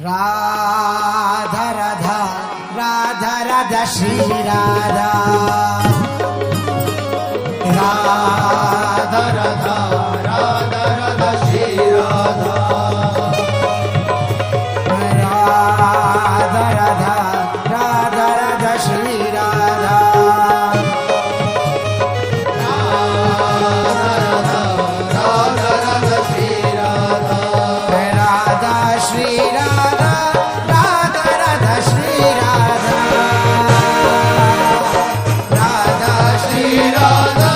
राधा राधा राधा राधा श्री राधा राधा राधा राधा राधा श्री राधा राधा राधा राधा राधा श्री राधा राधा राधा श्री राधा राधा श्री राधा राधा राधा श्री राधा राधा श्री राधा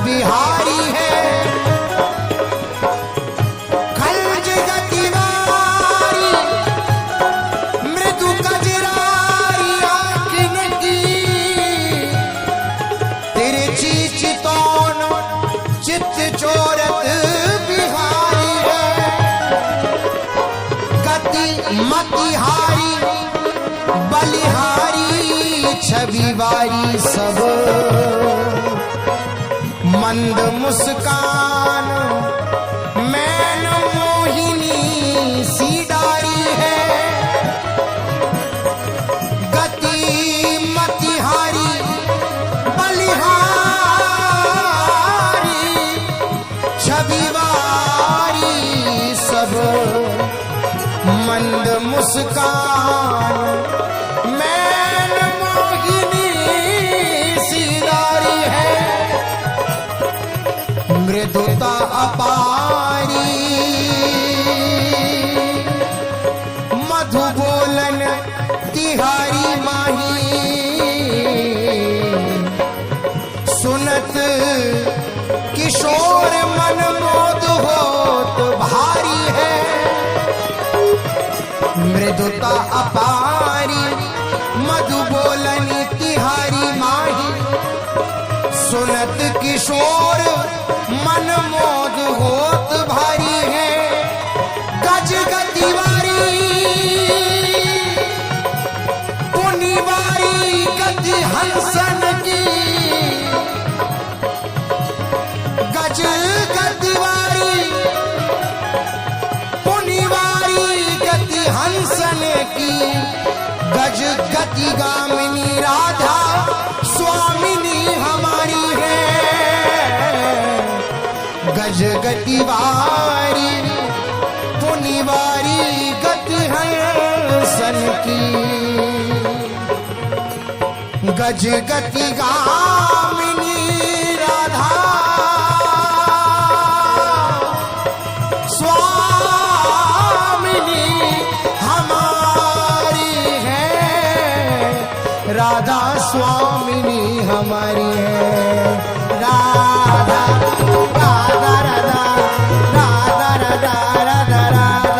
बिहारी है। खलज गतिवारी मृदु कजरारी आँखिन की, तिरछी चितौन चित्त चोरत बिहारी है। गति मतिहारी बलिहारी छवि वारी सब, मंद मुस्कान मैन मोहिनी सी डारी है। गति मतिहारी बलिहारी छवि वारी सब, मंद मुस्कान मैन मोहिनी सीदारी है। मृदुता अपारी मधु बोलन तिहारी माही, सुनत किशोर मन मोद होत भारी है। मृदुता अपारी मधु बोलनी तिहारी माही, सुनत किशोर मन मोद होत भारी है। गज गतिवारी पुनिवारी गति हंसन की, गज गतिवारी हंसन की, गज गति गामिनी राधा स्वामिनी हमारी है। गज गति वारी पुनिवारी गति हंसन की, गज गति गामिनी राधा राधा स्वामिनी हमारी है। राधा राधा राधा राधा राधा राधा राधा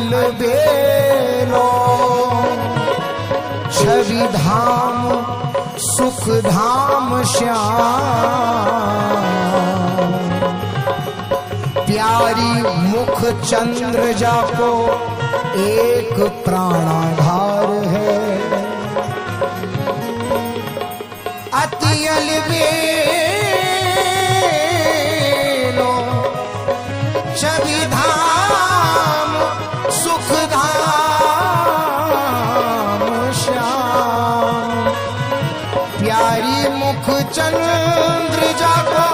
अलबेलो, छवि धाम सुख धाम श्याम। प्यारी मुख चंद्र जाको एक प्राणाधार है। अति अलबेलो, छवि धाम सुख धाम श्याम। प्यारी मुख चंद्र जाको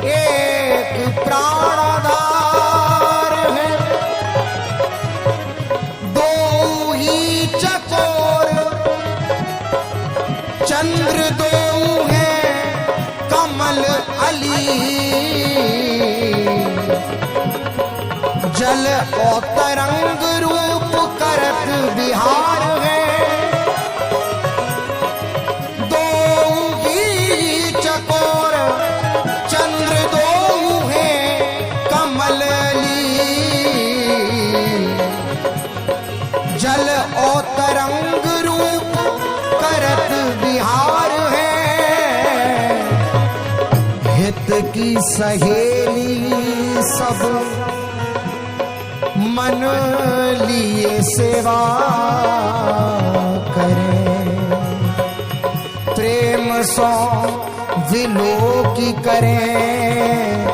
एक प्राणाधार है। दो ही चकोर चंद्र दो हैं कमल अली। जल और तरंग रूप करत बिहार है। दो ही चकोर चंद्र दो हैं कमल अली। जल और तरंग रूप करत बिहार है। हित की सहेली सब मन लिए सेवा करें। प्रेम सो विलोकी करें,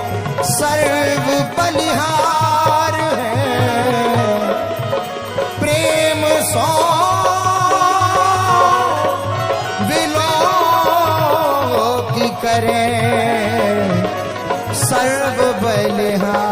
सर्व बलिहार है। प्रेम सो विलोकी करें, सर्व बलिहार।